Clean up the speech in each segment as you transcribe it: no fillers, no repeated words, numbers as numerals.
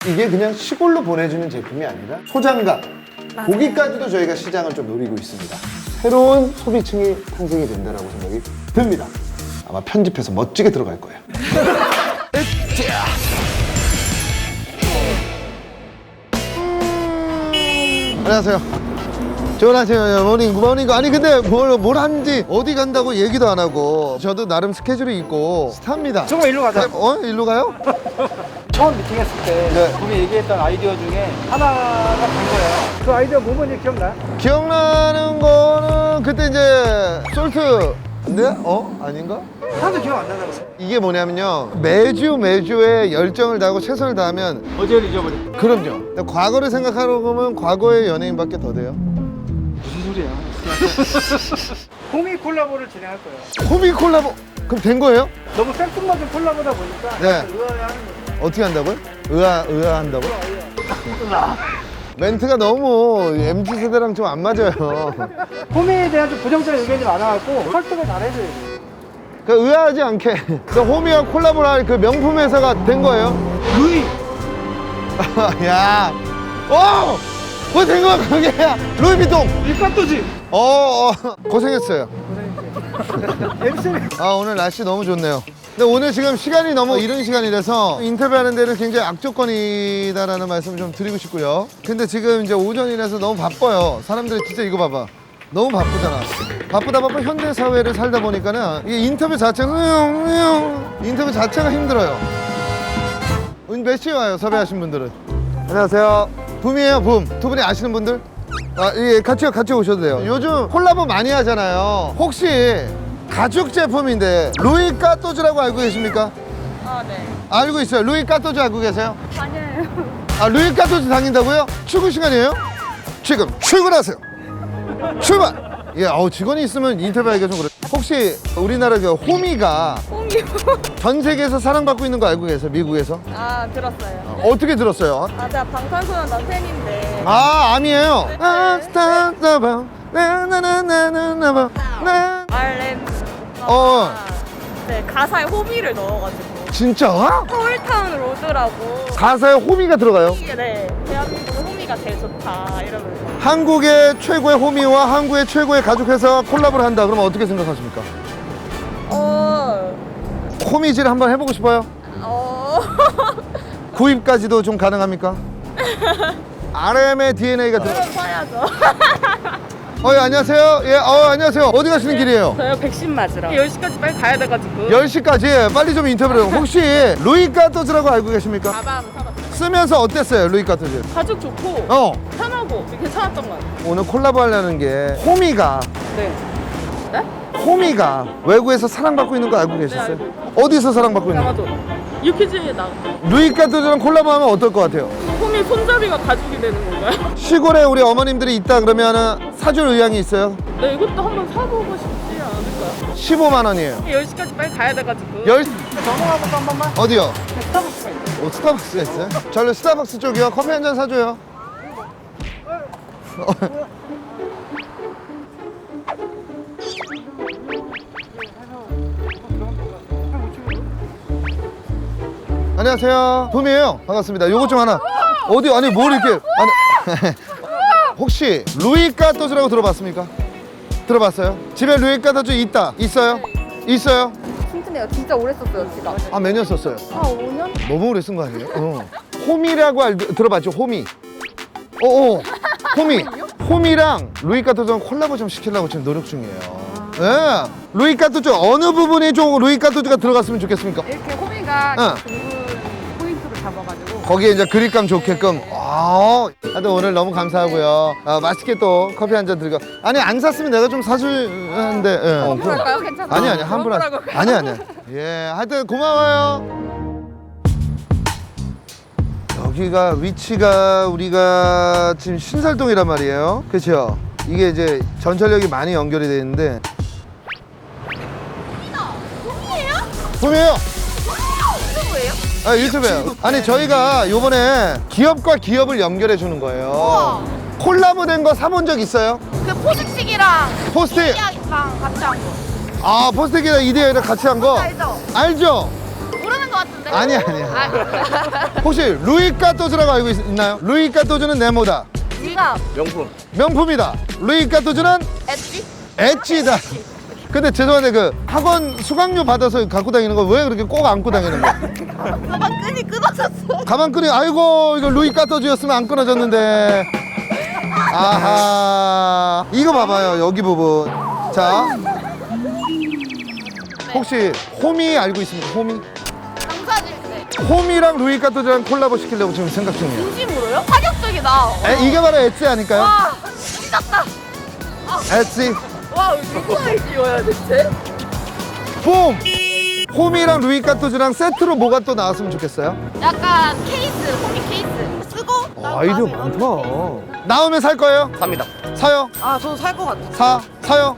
이게 그냥 시골로 보내주는 제품이 아니라 소장각, 고기까지도 저희가 시장을 좀 노리고 있습니다. 새로운 소비층이 탄생이 된다고 생각이 듭니다. 아마 편집해서 멋지게 들어갈 거예요. 안녕하세요. 좋은 아침이에요. 모닝. 아니 근데 뭘 하는지 어디 간다고 얘기도 안 하고. 저도 나름 스케줄이 있고 스타입니다. 조금 일로 가자. 일로 가요? 처음 미팅했을 때 네. 우리 얘기했던 아이디어 중에 하나가 된 거예요. 그 아이디어 뭐뭔지 기억나? 기억나는 거는 그때 이제 솔트 근데? 아닌가? 하나도 기억 안 난다고. 이게 뭐냐면요, 매주에 열정을 다하고 최선을 다하면 어제를 잊어버린. 그럼요. 근데 과거를 생각하러 보면 과거의 연예인밖에 더 돼요. 무슨 소리야? 호미 콜라보를 진행할 거예요. 호미 콜라보 그럼 된 거예요? 너무 생뚱맞은 콜라보다 보니까 네. 의아해 하는 거예요. 어떻게 한다고요? 의아한다고? 멘트가 너무 MZ 세대랑 좀 안 맞아요. 호미에 대한 좀 부정적인 의견이 많아갖고 설득을 잘 해줘야 돼. 그 의아하지 않게 그 호미와 콜라보를 할 그 명품 회사가 된 거예요? 루이! 야, 뭐 된 거야 그게? 루이비통. 일감도지! 고생했어요. 오늘 날씨 너무 좋네요. 근데 오늘 지금 시간이 너무 이른 시간이라서 인터뷰하는 데는 굉장히 악조건이다라는 말씀을 좀 드리고 싶고요. 근데 지금 이제 오전이라서 너무 바빠요. 사람들이 진짜 이거 봐봐. 너무 바쁘잖아. 바쁘다 현대 사회를 살다 보니까는 이게 인터뷰 자체가 힘들어요. 몇 시에 와요, 섭외하신 분들은? 안녕하세요. 붐이에요, 붐. 두 분이 아시는 분들? 예, 같이 오셔도 돼요. 요즘 콜라보 많이 하잖아요. 혹시 가죽 제품인데 루이 까또즈라고 알고 계십니까? 네. 알고 있어요. 루이 까또즈 알고 계세요? 아니에요. 루이 까또즈 다닌다고요? 출근 시간이에요? 지금 출근하세요. 출발! 예, 직원이 있으면 인터뷰하기가 좀 그래. 혹시 우리나라 그 호미가 홍유. 전 세계에서 사랑받고 있는 거 알고 계세요? 미국에서? 들었어요. 어떻게 들었어요? 제가 방탄소년단 팬인데. 암이에요. 네. RM. 네, 가사에 호미를 넣어가지고. 진짜? 서울타운 로드라고. 가사에 호미가 들어가요. 네, 대한민국의 호미가 제일 좋다 이러면서. 한국의 최고의 호미와 한국의 최고의 가죽 회사가 콜라보를 한다. 그러면 어떻게 생각하십니까? 호미질 한번 해보고 싶어요? 구입까지도 좀 가능합니까? RM의 DNA가 들어. 그럼 사야죠. 안녕하세요. 예, 안녕하세요. 어디 가시는 길이에요? 저요 백신 맞으러. 10시까지 빨리 가야 돼가지고. 10시까지 빨리 좀 인터뷰를 해요. 혹시 루이 까또즈라고 알고 계십니까? 가방 사봤어요. 쓰면서 어땠어요, 루이 까또즈? 가죽 좋고 편하고 괜찮았던 것 같아요. 오늘 콜라보 하려는 게 호미가 네. 네? 호미가 외국에서 사랑받고 있는 거 알고 계셨어요? 네, 어디서 사랑받고 있는 거? 아마도 유퀴즈에 나가. 루이 까또즈랑 콜라보하면 어떨 것 같아요? 호미 손잡이가 가죽이 되는 건가요? 시골에 우리 어머님들이 있다 그러면 사줄 의향이 있어요? 네, 이것도 한번 사보고 싶지 않을까요? 15만 원이에요. 10시까지 빨리 가야 돼가지고. 넘어가고 한 번만. 어디요? 스타벅스가 있어요. 스타벅스가 있어요? 저를 스타벅스 쪽이요. 커피 한 잔 사줘요. 안녕하세요. 붐이에요. 반갑습니다. 요것 좀 하나. 어디 아니 뭘 이렇게 혹시 루이 까또즈라고 들어봤습니까? 들어봤어요? 집에 루이 까또즈 있어요? 있어요? 튼튼해요. 진짜 오래 썼어요, 제가. 몇 년 썼어요? 5년? 너무 오래 쓴 거 아니에요? 호미라고 들어봤죠? 호미. 호미랑 루이 까또즈랑 콜라보 좀 시키려고 지금 노력 중이에요. 네. 루이 까또즈 어느 부분이 좀 루이 까또즈가 들어갔으면 좋겠습니까? 이렇게 호미가 응. 둥근 포인트를 잡아가지고. 거기에 이제 그립감 좋게끔. 하여튼 오늘 너무 감사하고요. 맛있게 또 커피 한 잔 드리고. 아니 안 샀으면 내가 좀 사주는데. 예. 환불할까요? 괜찮아요. 아니 환불 아니. 예, 하여튼 고마워요. 여기가 위치가 우리가 지금 신살동이란 말이에요. 그렇죠? 이게 이제 전철역이 많이 연결이 돼 있는데. 붐이에요? 유튜브예요? 유튜브예요. 아니 저희가 요번에 기업과 기업을 연결해 주는 거예요. 콜라보 된 거 사본 적 있어요? 그 포스틱이랑 포스틱. 이디야랑 같이 한 거. 포스틱이랑 이디야랑 같이 한 거? 알죠? 알죠? 모르는 거 같은데. 아니야. 혹시 루이 까토즈라고 알고 있나요? 루이 까토즈는 네모다. 지갑. 명품이다. 루이 까토즈는 엣지. 엣지다. 근데 죄송한데 그 학원 수강료 받아서 갖고 다니는 거 왜 그렇게 꼭 안고 다니는 거야? 가방 끈이 끊어졌어. 가방 끈이 아이고 이거 루이 까토즈였으면 안 끊어졌는데. 아하. 이거 봐봐요 여기 부분. 자. 혹시 호미 알고 있습니까? 호미? 장사질세. 호미랑 루이 까토즈랑 콜라보 시키려고 지금 생각 중이에요. 진심으로요? 파격적이다. 이게 바로 엣지 아닐까요? 와, 찢었다. 엣지. 와, 누가 이거야 대체? 봄! 호미랑 루이 까토즈랑 세트로 뭐가 또 나왔으면 좋겠어요? 약간 케이스, 호미 케이스. 쓰고. 아이디어 많다. 나오면 살 거예요? 삽니다. 사요? 아, 저도 살 것 같아. 사요?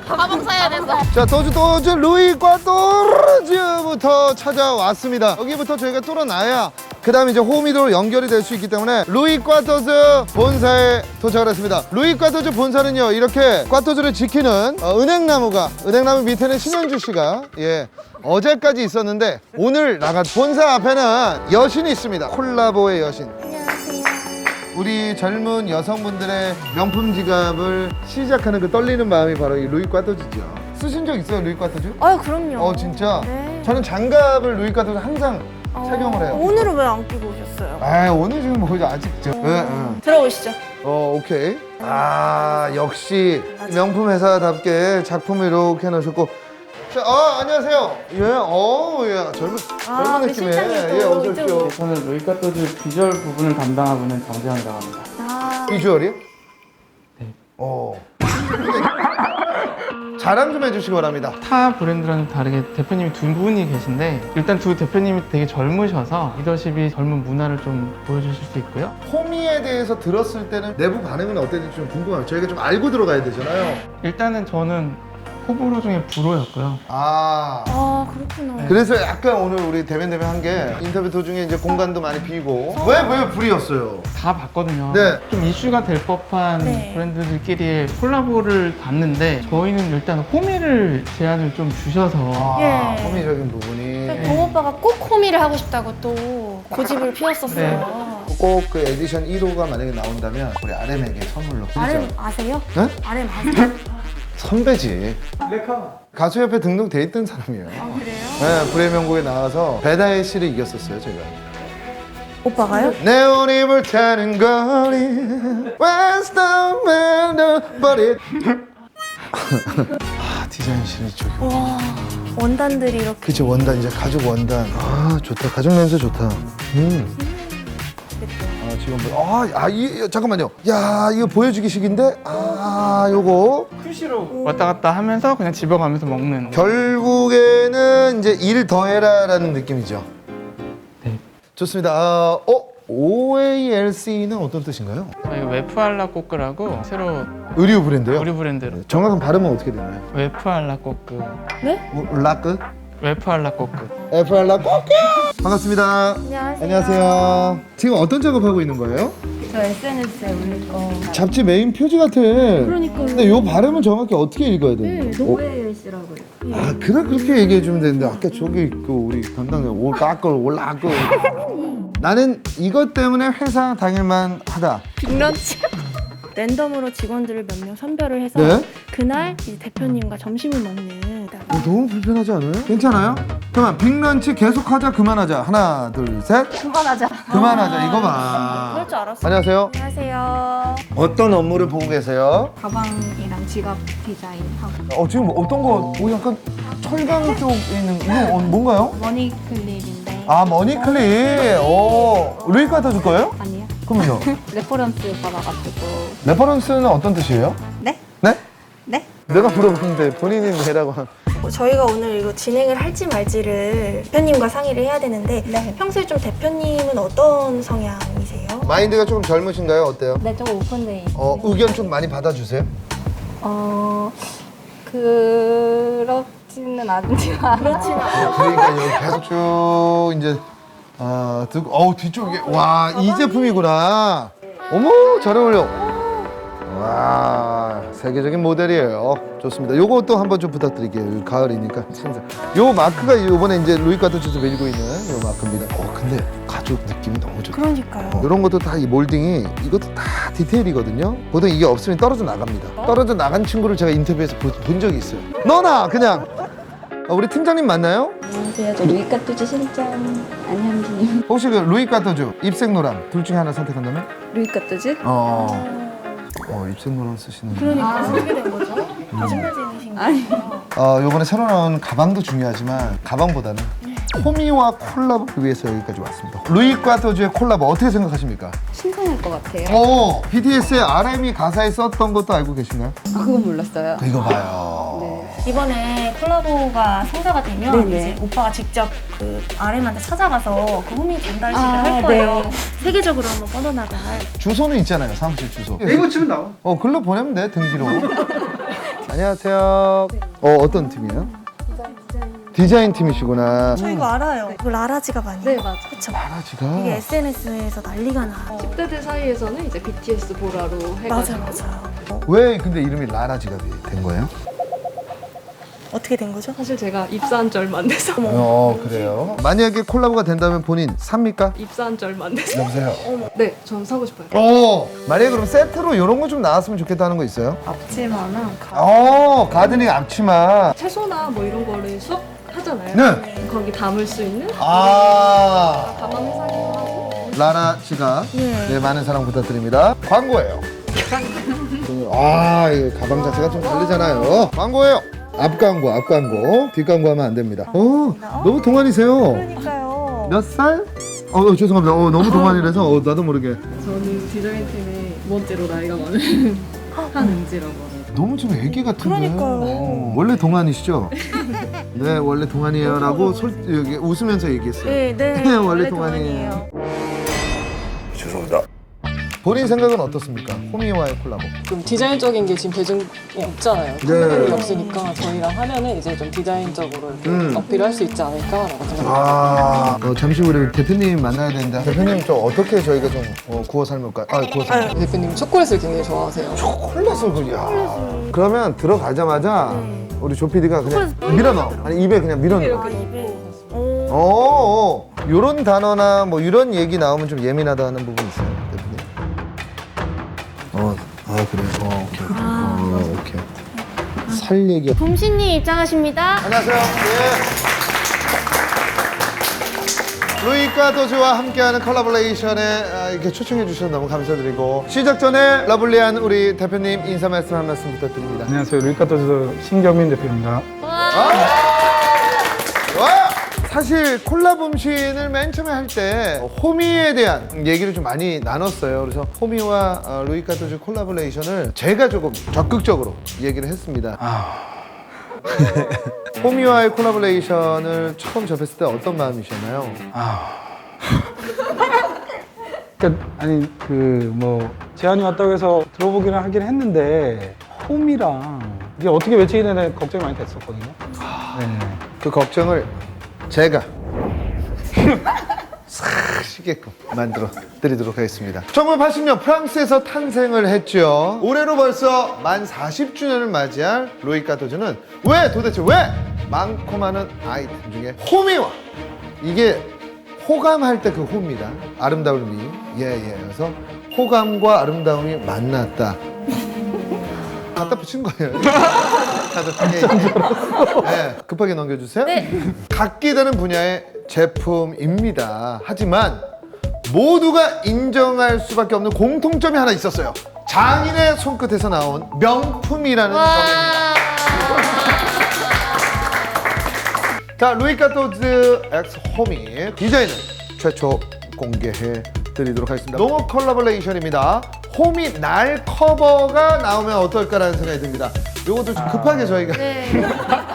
가방 사야 돼서. 자, 또주 루이 까토르즈부터 찾아왔습니다. 여기부터 저희가 뚫어놔야 그 다음에 이제 호미도 연결이 될 수 있기 때문에 루이 까토즈 본사에 도착을 했습니다. 루이 까토즈 본사는요 이렇게 까토즈를 지키는 은행나무 밑에는 신현주 씨가 어제까지 있었는데 오늘 나간 본사 앞에는 여신이 있습니다. 콜라보의 여신. 우리 젊은 여성분들의 명품 지갑을 시작하는 그 떨리는 마음이 바로 이 루이 까토즈죠. 쓰신 적 있어요, 루이 까토즈? 그럼요. 진짜? 네. 저는 장갑을 루이 까토즈 항상 착용을 해요. 오늘은 왜 안 끼고 오셨어요? 오늘 지금 뭐죠? 아직 들어오시죠. 오케이. 역시 명품 회사답게 작품을 이렇게 해놓으셨고. 자, 안녕하세요. 젊은 우리 느낌의. 실장님도 어서 오십시오. 저는 루이 까토즈 비주얼 부분을 담당하고 있는 정재환이라고 합니다. 비주얼이요? 네. 자랑 좀 해주시기 바랍니다. 타 브랜드랑은 다르게 대표님이 두 분이 계신데 일단 두 대표님이 되게 젊으셔서 리더십이 젊은 문화를 좀 보여주실 수 있고요. 호미에 대해서 들었을 때는 내부 반응은 어땠는지 좀 궁금해요. 저희가 좀 알고 들어가야 되잖아요. 일단은 저는 호불호 중에 불호였고요. 그렇구나. 그래서 약간 오늘 우리 대면 한 게 인터뷰 도중에 이제 공간도 많이 비고 왜 불이었어요? 다 봤거든요. 네. 좀 이슈가 될 법한 네. 브랜드들끼리의 콜라보를 봤는데 저희는 일단 호미를 제안을 좀 주셔서 예. 호미적인 부분이 동 오빠가 꼭 호미를 하고 싶다고 또 고집을 피웠었어요. 꼭 그 에디션 1호가 만약에 나온다면 우리 RM에게 선물로 RM 드리죠. 아세요? 네? RM 아세요? 선배지. 레카 가수협회 등록돼 있던 사람이에요. 그래요? 네, 불의 명곡에 나와서 배다혜 씨를 이겼었어요, 제가. 오빠가요? 내 옷입을 타는 거리 Where's the man but it 디자인 실이 저기 와, 원단들이 이렇게 그치 원단 이제 가죽 원단 좋다 가죽 냄새 좋다 지금 잠깐만요 야 이거 보여주기식인데 요거 큐시로 왔다 갔다 하면서 그냥 집어가면서 먹는 결국에는 이제 일 더해라라는 느낌이죠. 네. 좋습니다. OALC는 어떤 뜻인가요? 저희 웨프알라 꼬끄라고 새로 의류 브랜드요? 우리 브랜드로 정확한 발음은 어떻게 되나요? 웨프알라 꼬끄 라크? 웨프알라 꼬끄 에프랄라 꼬끼! 반갑습니다. 안녕하세요. 안녕하세요. 지금 어떤 작업하고 있는 거예요? 저 SNS에 올릴 거. 잡지 메인 표지 같아. 그러니까요. 근데 요 발음은 정확히 어떻게 읽어야 되는 거예요? OALC라고요. 그렇게 얘기해 주면 되는데 아까 저기 그 우리 담당자 올라고 나는 이것 때문에 회사 다닐만 하다. 빅런치. 랜덤으로 직원들을 몇 명 선별을 해서 네? 그날 이제 대표님과 점심을 먹는. 너무 불편하지 않아요? 괜찮아요? 그만 빅런치 계속하자 그만하자 하나 둘 셋 그만하자. 그만하자 이거 봐. 그럴 줄 알았어. 안녕하세요. 안녕하세요. 어떤 업무를 보고 계세요? 가방이랑 지갑 디자인하고 지금 어떤 거 약간 철강 쪽에 있는 이거 뭔가요? 머니클립인데 머니클립. 루이 까터 줄 거예요? 아니요 그럼요. 레퍼런스 받아가지고 레퍼런스는 어떤 뜻이에요? 네? 네? 네? 내가 물어보는데 본인이 해라고. 저희가 오늘 이거 진행을 할지 말지를 대표님과 상의를 해야 되는데 네. 평소에 좀 대표님은 어떤 성향이세요? 마인드가 조금 젊으신가요? 어때요? 네, 좀 오픈돼 의견 좀 많이 받아주세요. 그렇지는 않지만 그러니까 여기 계속 쭉 이제 듣고 뒤쪽에 와 이 제품이구나. 어머 잘 어울려. 와, 세계적인 모델이에요. 좋습니다. 요것도 한번 좀 부탁드릴게요. 가을이니까. 요 마크가 이번에 이제 루이 카토주에서 밀고 있는 요 마크입니다. 근데 가죽 느낌이 너무 좋다. 그러니까요. 이런 것도 다 이 몰딩이 이것도 다 디테일이거든요. 보통 이게 없으면 떨어져 나갑니다. 떨어져 나간 친구를 제가 인터뷰에서 본 적이 있어요. 너나 그냥 우리 팀장님 맞나요? 안녕하세요. 저 루이카토지 실장 안현기님. 혹시 그 루이 카토주 입생 노랑 둘 중에 하나 선택한다면? 루이카토지? 입생 노랑 쓰시는. 그러니까 어떻게 된 거죠? 거짓말쟁이신가요? 요번에 새로 나온 가방도 중요하지만 가방보다는 호미와 콜라보를 위해서 여기까지 왔습니다. 루이 카토주의 콜라보 어떻게 생각하십니까? 신선할 것 같아요. BTS의 RM이 가사에 썼던 것도 알고 계신가요? 그건 몰랐어요. 이거 봐요. 네. 이번에 콜라보가 성사가 되면 네네. 이제 오빠가 직접 그 RM한테 찾아가서 그 호미 전달식을 아, 할 거예요. 네. 세계적으로 한번 뻗어나갈. 주소는 있잖아요, 사무실 주소. 네이버 치면 나와. 글로 보내면 돼, 등기로. 안녕하세요. 어떤 팀이에요? 디자인 팀이시구나. 저 이거 알아요. 이거 라라지가 많이. 네, 맞아. 그쵸? 라라지가. 이게 SNS에서 난리가 나. 10대들 사이에서는 이제 BTS 보라로 해가지고 맞아요. 왜 근데 이름이 라라지가 된 거예요? 어떻게 된 거죠? 사실 제가 입사한 지 얼마 안 돼서 그래요? 만약에 콜라보가 된다면 본인 삽니까? 입사한 지 얼마 안 돼서 여보세요? 네, 전 사고 싶어요. 만약에 그럼 세트로 이런 거 좀 나왔으면 좋겠다는 거 있어요? 앞치마나 가드닝 앞치마. 채소나 뭐 이런 거를 수확하잖아요. 네. 거기 담을 수 있는 아. 가방 회사기도 하고 라라지가 예. 네, 많은 사랑 부탁드립니다. 광고예요. 이거 가방 자체가 좀 다르잖아요. 광고예요. 앞 광고, 뒷 광고하면 안 됩니다. 너무 동안이세요. 그러니까요. 몇 살? 죄송합니다. 너무 동안이라서 나도 모르게. 저는 디자인팀의 두 번째로 나이가 많은 한은지라고 합니다. 너무 좀 애기 같은데. 그러니까요. 원래 동안이시죠? 네, 원래 동안이에요라고 여기 웃으면서 얘기했어요. 네, 원래 동안이에요. 죄송합니다. 본인 생각은 어떻습니까? 호미와의 콜라보. 좀 디자인적인 게 지금 대중에 없잖아요. 판매력이 없으니까 저희랑 하면은 이제 좀 디자인적으로 이렇게 어필을 할 수 있지 않을까라고 생각합니다. 잠시 후에 우리 대표님 만나야 되는데 대표님 좀 어떻게 저희가 좀 구워 삶을까요? 구워 삶을까요? 대표님 초콜릿을 굉장히 좋아하세요. 초콜릿을 그냥. 그러면 들어가자마자 우리 조 PD가 그냥 밀어넣어. 아니 입에 그냥 밀어넣어. 이런 단어나 뭐 이런 얘기 나오면 좀 예민하다 하는 부분 있어요, 대표님? 그래요. 오케이. 살 얘기. 봄신님 입장하십니다. 안녕하세요. 루이 카토주와 함께하는 콜라보레이션에 이렇게 초청해 주셔서 너무 감사드리고 시작 전에 러블리한 우리 대표님 인사 말씀 한 말씀 부탁드립니다. 안녕하세요. 루이카토즈 신경민 대표입니다. 사실 콜라봄신을 맨 처음에 할 때 호미에 대한 얘기를 좀 많이 나눴어요. 그래서 호미와 루이 카토주 콜라보레이션을 제가 조금 적극적으로 얘기를 했습니다. 호미와의 콜라보레이션을 처음 접했을 때 어떤 마음이셨나요? 제안이 왔다고 해서 들어보기는 하긴 했는데 홈이랑 이게 어떻게 매칭이 되나 걱정이 많이 됐었거든요. 그 걱정을 제가 싹 쉬게끔 만들어 드리도록 하겠습니다. 1980년 프랑스에서 탄생을 했죠. 올해로 벌써 만 40주년을 맞이할 루이 카토주는 도대체 왜 많고 많은 아이템 중에 호미와 이게 호감할 때 그 호입니다. 아름다움이 그래서 호감과 아름다움이 만났다. 갖다 붙인 거예요. 급하게 넘겨주세요. 각기 다른 분야의 제품입니다. 하지만 모두가 인정할 수밖에 없는 공통점이 하나 있었어요. 장인의 손끝에서 나온 명품이라는 점입니다. 자, 루이 카토즈 X 호미 디자인을 최초 공개해 드리도록 하겠습니다. 노 컬러블레이션입니다. 호미 날 커버가 나오면 어떨까라는 생각이 듭니다. 요것도 좀 급하게 저희가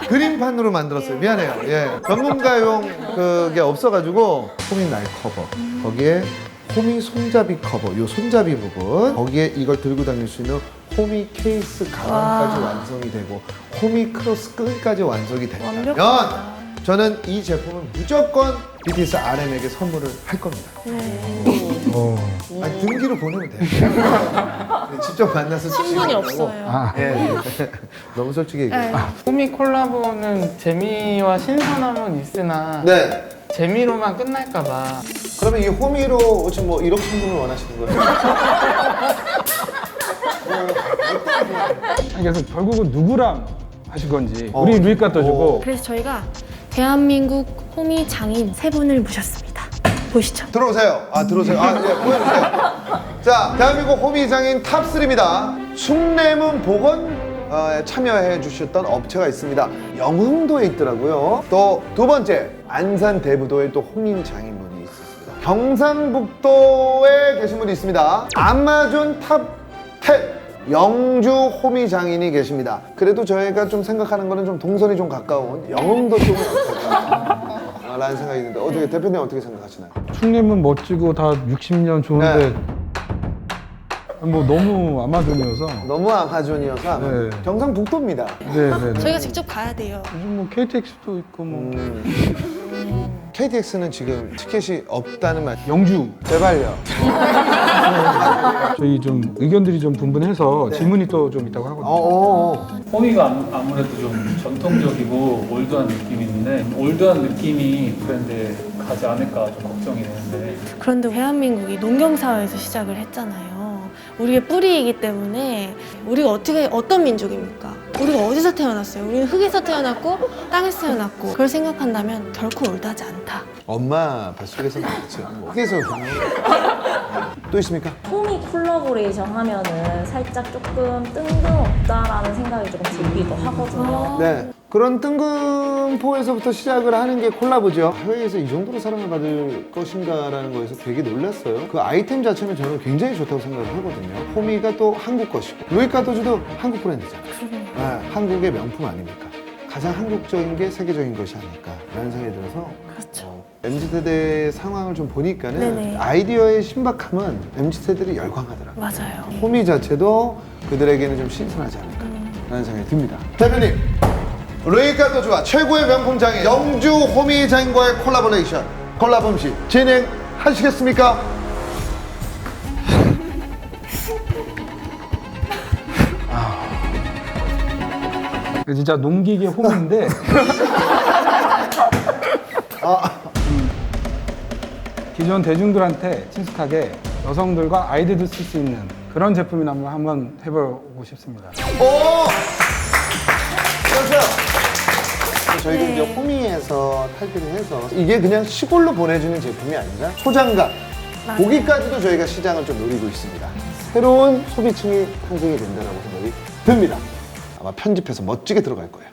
그림판으로 만들었어요. 미안해요. 전문가용 그게 없어가지고 호미 날 커버 거기에 호미 손잡이 커버 요 손잡이 부분 거기에 이걸 들고 다닐 수 있는 호미 케이스 가방까지 완성이 되고 호미 크로스 끈까지 완성이 된다면 저는 이 제품을 무조건 BTS RM에게 선물을 할 겁니다. 등기로 보내면 돼요. 직접 만나서 친분이 없어요. 아, 예. 너무 솔직히 얘기해요. 호미 콜라보는 재미와 신선함은 있으나 네. 재미로만 끝날까봐 그러면 이 호미로 지금 뭐 1억 청구를 원하시는 거예요? 그래서 결국은 누구랑 하실 건지 어. 우리 루이카 떠주고 그래서 저희가 대한민국 호미 장인 3분을 모셨습니다. 보시죠. 들어오세요. 들어오세요. 예, 보여주세요. 자, 대한민국 호미장인 탑3입니다. 숭례문 복원에 참여해 주셨던 업체가 있습니다. 영흥도에 있더라고요. 또 두 번째, 안산 대부도에 또 호미장인분이 있었습니다. 경상북도에 계신 분이 있습니다. 아마존 탑10 영주 호미장인이 계십니다. 그래도 저희가 좀 생각하는 거는 좀 동선이 좀 가까운 영흥도 쪽은 어떨까? 라는 생각이 드는데 어떻게 대표님 어떻게 생각하시나요? 숭례문 멋지고 다 60년 좋은데 뭐 너무 아마존이어서 너무 아마존이어서 아마 네. 경상북도입니다. 네네. 저희가 직접 가야 돼요. 요즘 뭐 KTX도 있고 뭐 KTX는 지금 티켓이 없다는 말. 영주 제발요. 저희 좀 의견들이 좀 분분해서 질문이 또 좀 있다고 하거든요. 호미가 아무래도 좀 전통적이고 올드한 느낌이 있는데 올드한 느낌이 브랜드에 가지 않을까 좀 걱정이 되는데 그런데 대한민국이 농경사회에서 시작을 했잖아요. 우리의 뿌리이기 때문에 우리가 어떤 민족입니까? 우리가 어디서 태어났어요? 우리는 흙에서 태어났고 땅에서 태어났고 그걸 생각한다면 결코 올드하지 않다. 엄마 뱃속에서 나왔죠. 그래서 또 있습니까? 호미 콜라보레이션 하면은 살짝 조금 뜬금없다라는 생각이 조금 들기도 하거든요. 네. 그런 뜬금포에서부터 시작을 하는 게 콜라보죠. 해외에서 이 정도로 사랑을 받을 것인가라는 거에서 되게 놀랐어요. 그 아이템 자체는 저는 굉장히 좋다고 생각을 하거든요. 호미가 또 한국 것이고 루이카 도주도 한국 브랜드잖아요. 네, 한국의 명품 아닙니까? 가장 한국적인 게 세계적인 것이 아닐까라는 생각이 들어서 그렇죠. MZ세대의 상황을 좀 보니까는 네네. 아이디어의 신박함은 MZ세대들이 열광하더라고요. 맞아요. 호미 자체도 그들에게는 좀 신선하지 않을까라는 생각이 듭니다. 대표님, 루이카 도주와 최고의 명품 장인 영주 호미 장인과의 콜라보레이션 콜라보 음식 진행하시겠습니까? 진짜 농기계 호미인데 기존 대중들한테 친숙하게 여성들과 아이들도 쓸 수 있는 그런 제품이나 한번 해보고 싶습니다. 오! 그렇죠. 저희가 이제 호미에서 탈피를 해서 이게 그냥 시골로 보내주는 제품이 아니라 소장갑, 맞아요. 고기까지도 저희가 시장을 좀 노리고 있습니다. 새로운 소비층이 탄생이 된다고 생각이 듭니다. 아마 편집해서 멋지게 들어갈 거예요.